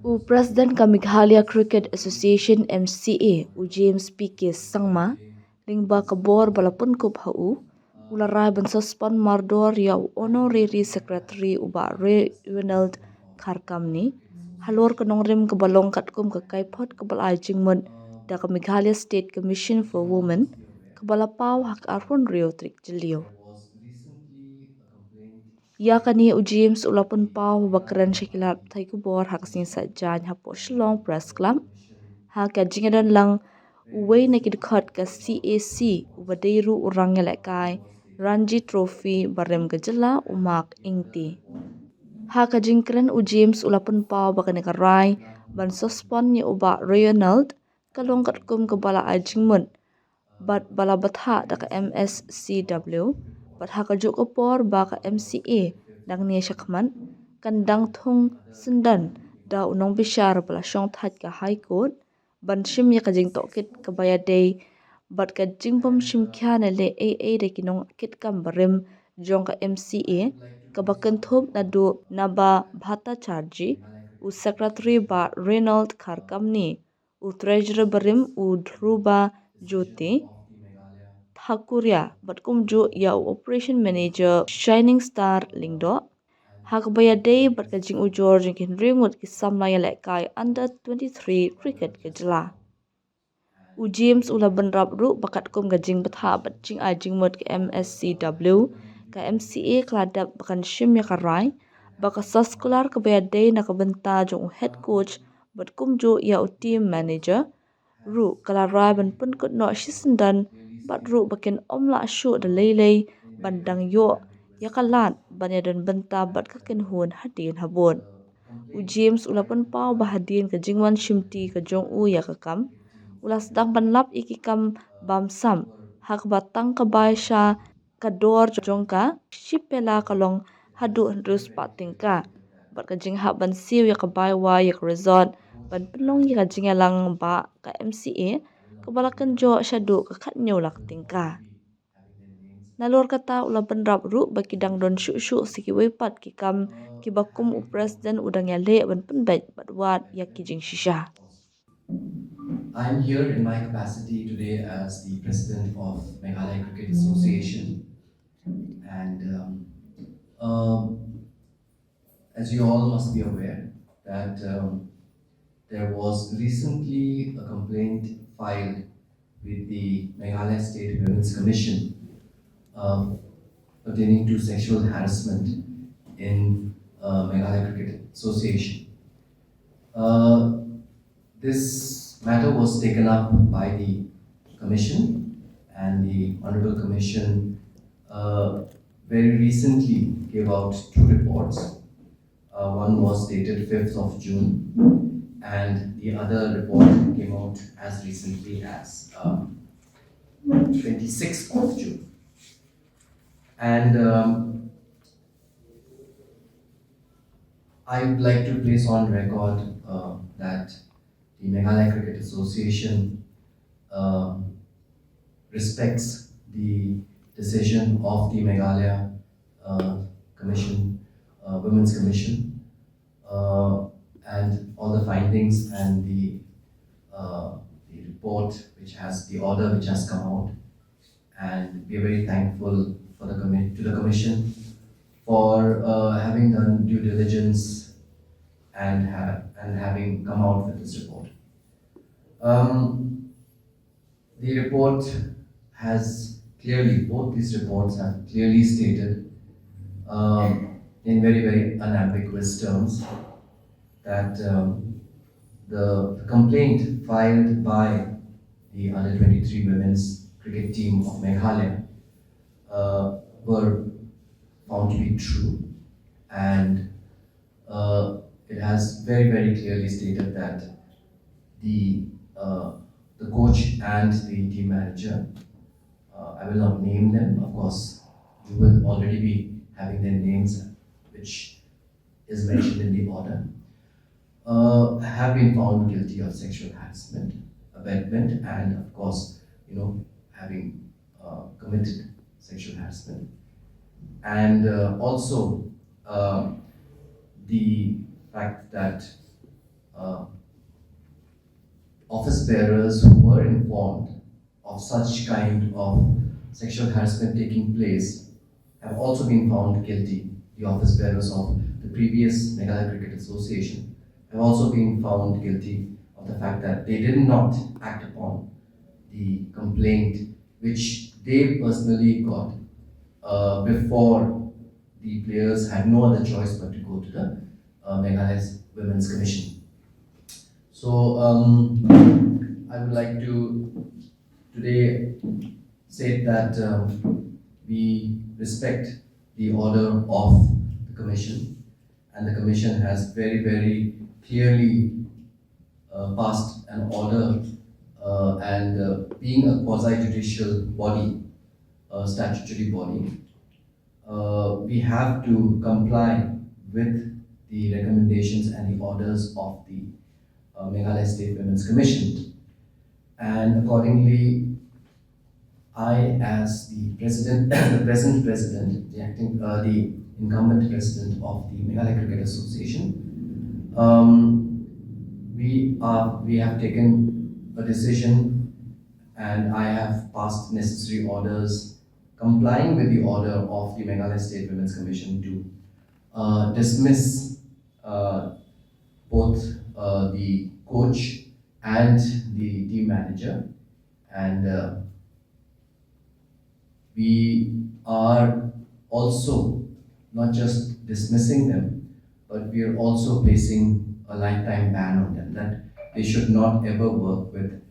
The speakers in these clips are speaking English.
O President ka Meghalaya Cricket Association MCA o James PK Sangma lingba kabor balapun kup hau ularai ban Sospon mardor ya honorary secretary u Bah Rayonald kharkamni halor kanong rim kabalong katkum ka kaipot kabal ajingmut da ka Meghalaya State Commission for Women kabalapaw hak arhun rio trik jeliu. Ya kani u James ulapun pau bakaran Syllad thei kubor hak sing sajjan hapo shlong press club ha ka jingadan lang uwei nakid khat ka CAC ubadeiru urang ialehkai Ranji Trophy barem gajela umak ingti. Ha ka jingkren u James ulapun pau bakani karai ban Sospon ni u Bah Rayonald kalong katkum kabala ajingmut bat bala batha da ka MSCW bat ha ka juk por ba ka MCA dang ni shakman kan dang thung sundan da unong bishar bala shong that ka high court ban shim ya ka jing to kit ka baya day bat ka jingpom shimkhia na le AA de kinong kit kam barim jong ka MCA ka bakan thop na do na ba bhata charji u secretary Bah Rayonald kharkamni u treasurer barim u dhruba Jyoti Thakuria batkumju ya operation manager Shining Star Lingdo Hakbaya day bat ka jingujor jingkin ringut ki samla ialehkai under 23 cricket ke jela. U James ula benrap ru bakat kum gajing batha bat jing ajing mut ke MSCW ka MCA kladap bakan shim ya karai baka saskolar kabaya day na kabenta jong head coach bat kumju ya u team manager ru kalarai ban pun kut no shisendan bat ru bakin omla shu da leilei bandang yo yakalat banyadan benta bat kakin hun hadin habon. U James ulapan pau bahadin ka jingwan shimti ka jong u ya kakam ulas dang banlap ikikam bamsam hak batang ka baisha ka dor jong ka shipela kalong hadu hendrus patingka bat ka jing hak ban siu ya ka baiwa ya ka resort ban penong ya ka jingalang ba ka MCA kabalakan jo shadu ka khat nyolak tingka. Nalor kata ulah penrap ru baki dang don shu siki wepat ki kam ki bakum u president udang ya le ban penbet bat wat ya ki jing shisha. I'm here in my capacity today as the president of Meghalaya Cricket Association, and as you all must be aware, that there was recently a complaint filed with the Meghalaya State Women's Commission uh, pertaining to sexual harassment in Meghalaya Cricket Association. Uh, this matter was taken up by the Commission, and the Honorable Commission very recently gave out two reports. One was dated 5th of June, and the other report came out as recently as 26th of June. And I would like to place on record that the Meghalaya Cricket Association respects the decision of the Meghalaya Commission, Women's Commission, and all the findings and the report which has the order which has come out. And we are very thankful for to the Commission for having done due diligence and having come out with this report. The report has clearly, both these reports have clearly stated in very unambiguous terms that the complaint filed by the under 23 women's cricket team of Meghalaya were found to be true, and it has very clearly stated that the the coach and the team manager, I will not name them, of course you will already be having their names which is mentioned in the order, have been found guilty of sexual harassment, abetment, and of course, having committed sexual harassment. And also the fact that uh, office bearers who were informed of such kind of sexual harassment taking place have also been found guilty. The office bearers of the previous Meghalaya Cricket Association have also been found guilty of the fact that they did not act upon the complaint which they personally got before the players had no other choice but to go to the Meghalaya Women's Commission. So I would like to today say that we respect the order of the Commission, and the Commission has very, very clearly passed an order, and being a quasi-judicial body, a statutory body, we have to comply with the recommendations and the orders of the Meghalaya State Women's Commission. And accordingly, I, as the president, the present president, the incumbent president of the Meghalaya Cricket Association, we have taken a decision, and I have passed necessary orders complying with the order of the Meghalaya State Women's Commission to dismiss both the coach and the team manager, and we are also not just dismissing them, but we are also placing a lifetime ban on them, that they should not ever work with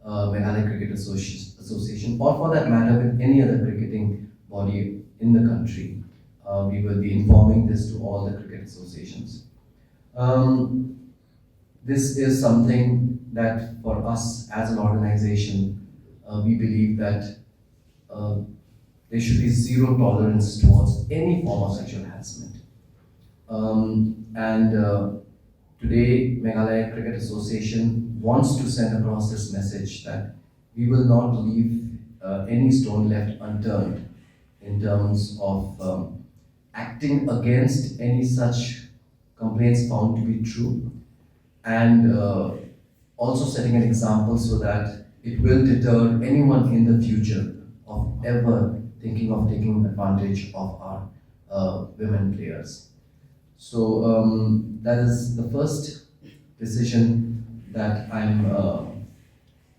Meghalaya Cricket Association, or for that matter with any other cricketing body in the country. We will be informing this to all the cricket associations. This is something that for us as an organization, we believe that there should be zero tolerance towards any form of sexual harassment. And today, Meghalaya Cricket Association wants to send across this message that we will not leave any stone left unturned in terms of acting against any such complaints found to be true, and also setting an example so that it will deter anyone in the future of ever thinking of taking advantage of our women players. So that is the first decision that I'm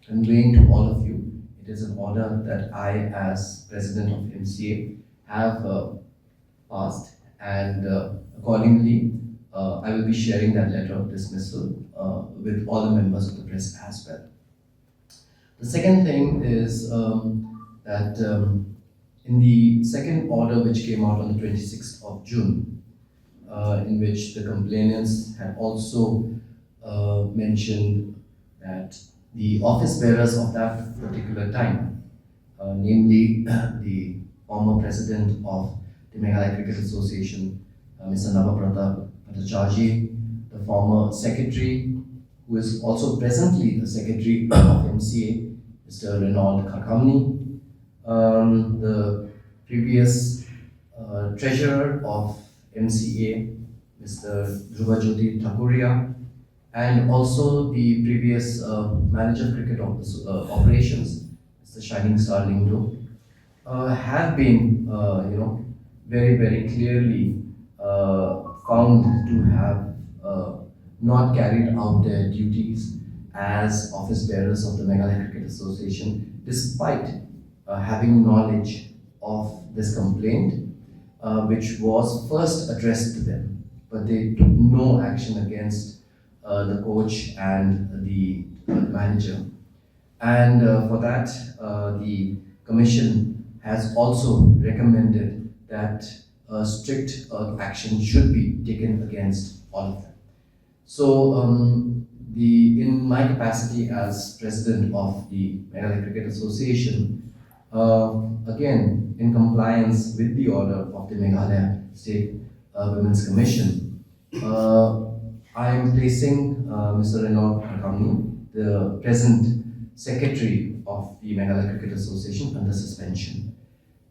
conveying to all of you. It is an order that I, as president of MCA, have passed, and accordingly, I will be sharing that letter of dismissal with all the members of the press as well. The second thing is that in the second order, which came out on the 26th of June, in which the complainants had also mentioned that the office bearers of that particular time, namely the former president of the Meghalaya Cricket Association, Mr. Navapratap Bhattacharjee, the former secretary, who is also presently the secretary of MCA, Mr. Rayonald, the previous treasurer of MCA, Mr. Dhruvajyoti Thakuria, and also the previous manager of cricket operations, Mr. Shining Star Lingdo, have been, very, very clearly found to have not carried out their duties as office bearers of the Meghalaya Cricket Association, despite having knowledge of this complaint, which was first addressed to them, but they took no action against the coach and the manager. And for that, the commission has also recommended that strict action should be taken against all of them. So, in my capacity as president of the Meghalaya Cricket Association, again in compliance with the order of the Meghalaya State Women's Commission, I am placing Mr. Rayonald, the present secretary of the Meghalaya Cricket Association, under suspension.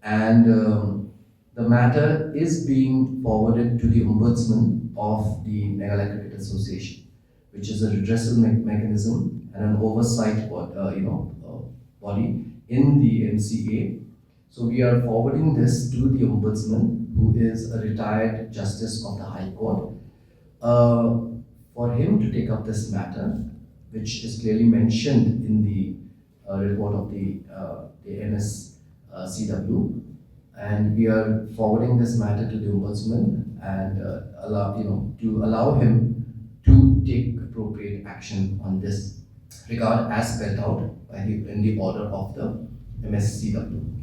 And the matter is being forwarded to the ombudsman of the Meghalaya Cricket Association. which is a redressal mechanism and an oversight body in the MCA. So we are forwarding this to the Ombudsman, who is a retired Justice of the High Court, uh, for him to take up this matter, which is clearly mentioned in the report of the MSCW, and we are forwarding this matter to the Ombudsman and to allow him to take appropriate action on this regard as spelled out by in the order of the MSCW.